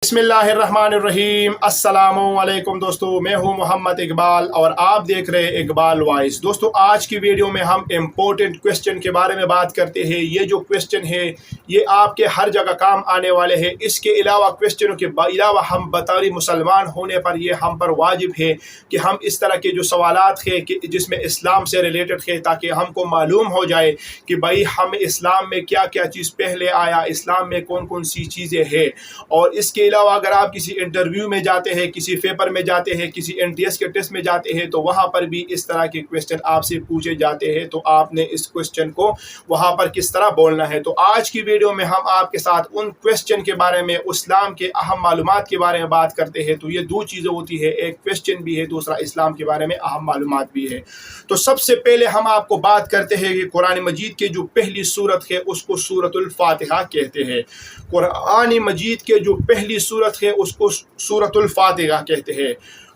बिस्मिल्लाहिर्रहमानिर्रहीम। अस्सलामुअलैकुम दोस्तों, मैं हूं मोहम्मद इकबाल और आप देख रहे हैं इकबाल वॉइस। दोस्तों, आज की वीडियो में हम इम्पोर्टेंट क्वेश्चन के बारे में बात करते हैं। ये जो क्वेश्चन है ये आपके हर जगह काम आने वाले हैं। इसके अलावा क्वेश्चनों के अलावा हम बतौर मुसलमान होने पर ये हम पर वाजिब है कि हम इस तरह के जो सवालात हैं कि जिसमें इस्लाम से रिलेटेड है, ताकि हमको मालूम हो जाए कि भाई हम इस्लाम में क्या क्या चीज़ पहले आया, इस्लाम में कौन कौन सी चीज़ें हैं। और इसके अलावा अगर आप किसी इंटरव्यू में जाते हैं, किसी पेपर में जाते हैं, किसी NTS के टेस्ट में जाते हैं, तो वहाँ पर भी इस तरह के क्वेश्चन आपसे पूछे जाते हैं। तो आपने इस क्वेश्चन को वहाँ पर किस तरह बोलना है। तो आज की वीडियो में हम आपके साथ उन क्वेश्चन के बारे में, इस्लाम के अहम मालूमात के बारे में बात करते हैं। तो ये दो चीज़ें होती है, एक क्वेश्चन भी है, दूसरा इस्लाम के बारे में अहम मालूमात भी है। तो सबसे पहले हम आपको बात करते हैं कि कुरान मजीद के जो पहली सूरत है उसको सूरतुल फातिहा कहते हैं। कुरान मजीद के जो पहली सूरत है उसको सूरतुल फातिहा कहते हैं।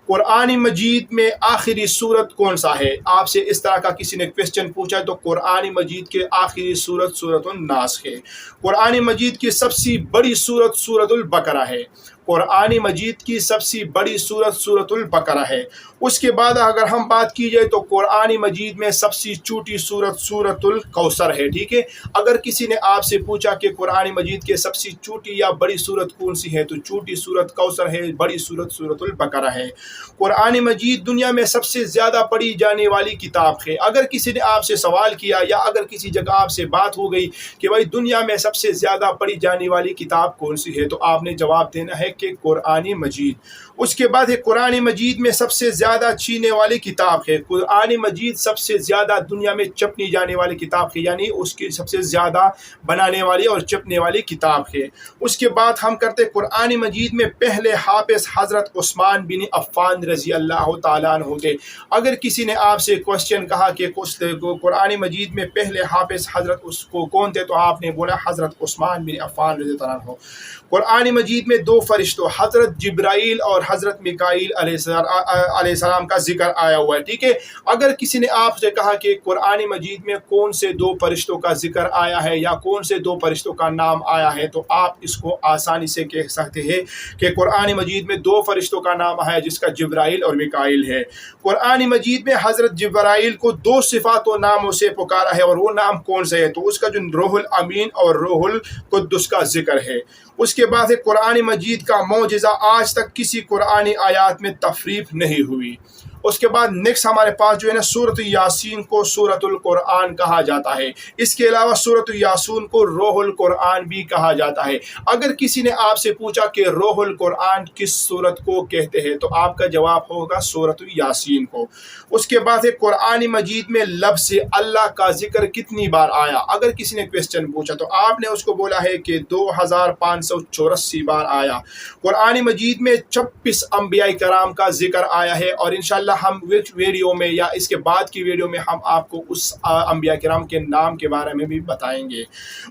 कुरान मजीद में आखिरी सूरत कौन सा है? आपसे इस तरह का किसी ने क्वेश्चन पूछा तो कुरान मजीद के आखिरी सूरत सूरतुन नास है। कुरान मजीद की सबसे बड़ी सूरत सूरतुल बकरा है। कुरान मजीद की सबसे बड़ी सूरत सूरतुल बकरा है। उसके बाद अगर हम बात की जाए तो कुरान मजीद में सबसे छोटी सूरत सूरतुल कौसर है। ठीक है, अगर किसी ने आपसे पूछा कि कुरान मजीद के सबसे छोटी या बड़ी सूरत कौन सी है, तो छोटी सूरत कौसर है, बड़ी सूरत सूरतुल बकरा है। कुरान मजीद दुनिया में सबसे ज़्यादा पढ़ी जाने वाली किताब है। अगर किसी ने आपसे सवाल किया या अगर किसी जगह आपसे बात हो गई कि भाई दुनिया में सबसे ज़्यादा पढ़ी जाने वाली किताब कौन सी है, तो आपने जवाब देना है कि कुरान मजीद। उसके बाद है कुरान मजीद में सबसे ज़्यादा छीने वाली किताब है। कुरान मजीद सबसे ज़्यादा दुनिया में छपनी जाने वाली किताब है, यानी उसकी सबसे ज़्यादा बनाने वाली और छपने वाली किताब है। उसके बाद हम करते कुरान मजीद में पहले हाफिज़ हज़रत उस्मान बिन अफ़्फ़ान रज़ी अल्लाह ताला अन्हु थे। अगर किसी ने आपसे क्वेश्चन कहा कि कुरान मजीद में पहले हाफिज़ हज़रत उसको कौन थे, तो आपने बोला हज़रत उस्मान बिन अफ़्फ़ान रज़ी अल्लाह अन्हु। कुरान मजीद में दो फरिश्तों हज़रत जिब्राइल और हज़रत मिकाईल अलैहिस्सलाम का जिक्र आया हुआ है। ठीक है, अगर किसी ने आपसे कहा कि कुरान मजीद में कौन से दो फरिश्तों का जिक्र आया है या कौन से दो फरिश्तों का नाम आया है, तो आप इसको आसानी से कह सकते हैं कि कुरान मजीद में दो फरिश्तों का नाम आया है जिसका जिब्राइल और मिकाईल है। कुरान मजीद में हज़रत जिब्राइल को दो सिफ़ात व नामों से पुकारा है, और वो नाम कौन से है, तो उसका जो रूहुल अमीन और रूहुल कुद्दुस का जिक्र है। उसके बाद है कुरान मजीद का मौजिज़ा आज तक किसी कुरानी आयात में तफरीफ नहीं हुई। उसके बाद नेक्स्ट हमारे पास जो है ना, सूरत यासीन को सूरतुल कुरान कहा जाता है। इसके अलावा सूरत यासीन को रोहुल कुरान भी कहा जाता है। अगर किसी ने आपसे पूछा कि रोहुल कुरान किस सूरत को कहते हैं, तो आपका जवाब होगा सूरत यासीन को। उसके बाद है कुरान मजीद में लफ्ज़ अल्लाह का जिक्र कितनी बार आया? अगर किसी ने क्वेश्चन पूछा तो आपने उसको बोला है कि 2584 बार आया। कुरान मजीद में 26 अंबिया कराम का जिक्र आया है, और इंशाअल्लाह हम वीडियो में या इसके बाद की वीडियो में हम आपको उस अंबिया किराम के नाम के बारे में भी बताएंगे।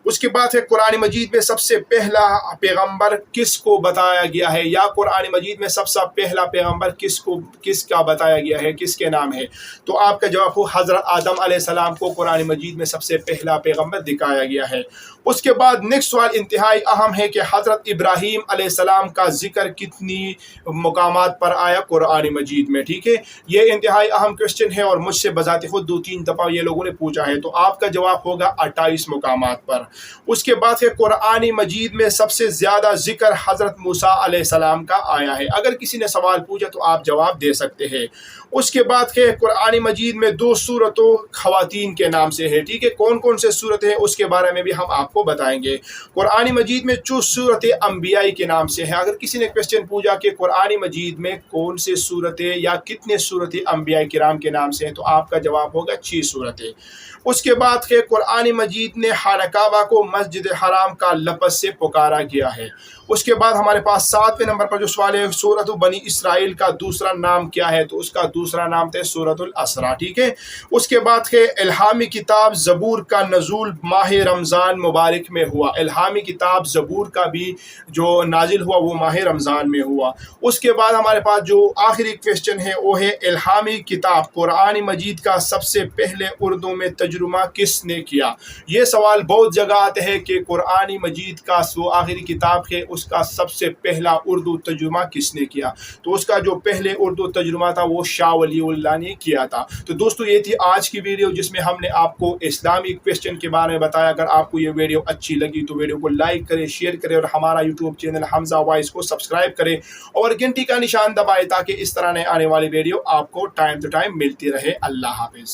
उसके बाद है कुरान मजीद में सबसे पहला पैगंबर किसको बताया गया है, या कुरान मजीद में सबसे पहला पैगंबर किसका बताया गया है, किसके नाम है, तो आपका जवाब हो हज़रत आदम अलैहिस्सलाम को कुरान मजीद में सबसे पहला पैगंबर दिखाया गया है। उसके बाद नेक्स्ट सवाल इंतहाई अहम है कि हज़रत इब्राहीम अलैहिस्सलाम का जिक्र कितनी मुकामात पर आया कुरान मजीद में। ठीक है, ये इंतहाई अहम क्वेश्चन है और मुझसे बजाते खुद 2-3 दफ़ा ये लोगों ने पूछा है, तो आपका जवाब होगा 28 मुकामात पर। उसके बाद है कुरान मजीद में सबसे ज़्यादा जिक्र हज़रत मूसा अलैहिस्सलाम का आया है। अगर किसी ने सवाल पूछा तो आप जवाब दे सकते हैं। उसके बाद है कुरान मजीद में दो सूरतों ख़वातीन के नाम से है। ठीक है, कौन कौन से सूरत है उसके बारे में भी हम आपको बताएंगे। कुरान मजीद में 4 सूरत अंबिया के नाम से है। अगर किसी ने क्वेश्चन पूछा कि कुरान मजीद में कौन से सूरतें या कितने सूरत अंबिया किराम के नाम से हैं, तो आपका जवाब होगा 6 सूरतें। उसके बाद है कुरान मजीद ने खाना काबा को मस्जिद हराम का लफ्ज़ से पुकारा गया है। उसके बाद हमारे पास 7वें नंबर पर जो सवाल है, सूरत बनी इसराइल का दूसरा नाम क्या है, तो उसका दूसरा नाम था सूरतुल असरा। ठीक है, उसके बाद है इल्हामी किताब ज़बूर का नज़ूल माह रमज़ान मुबारक में हुआ। इल्हामी किताब ज़बूर का भी जो नाजिल हुआ वो माह रमज़ान में हुआ। उसके बाद हमारे पास जो आखिरी क्वेश्चन है वो है इल्हामी किताब कुरान मजीद का सबसे पहले उर्दू में तर्जुमा किसने किया। ये सवाल बहुत जगह आते हैं कि कुरान मजीद का जो आखिरी किताब है اس کا سب سے پہلا اردو ترجمہ کس نے کیا؟ تو اس کا جو پہلے اردو ترجمہ تھا وہ شاہ ولی اللہ نے کیا تھا۔ تو دوستو یہ تھی آج کی ویڈیو جس میں ہم نے آپ کو اسلامی کویسچن کے بارے میں بتایا۔ اگر آپ کو یہ ویڈیو اچھی لگی تو ویڈیو کو لائک کریں، شیئر کریں اور ہمارا یوٹیوب چینل حمزہ وائس کو سبسکرائب کریں اور گھنٹی کا نشان دبائیں تاکہ اس طرح آنے والی ویڈیو آپ کو ٹائم ٹو ٹائم ملتی رہے۔ اللہ حافظ۔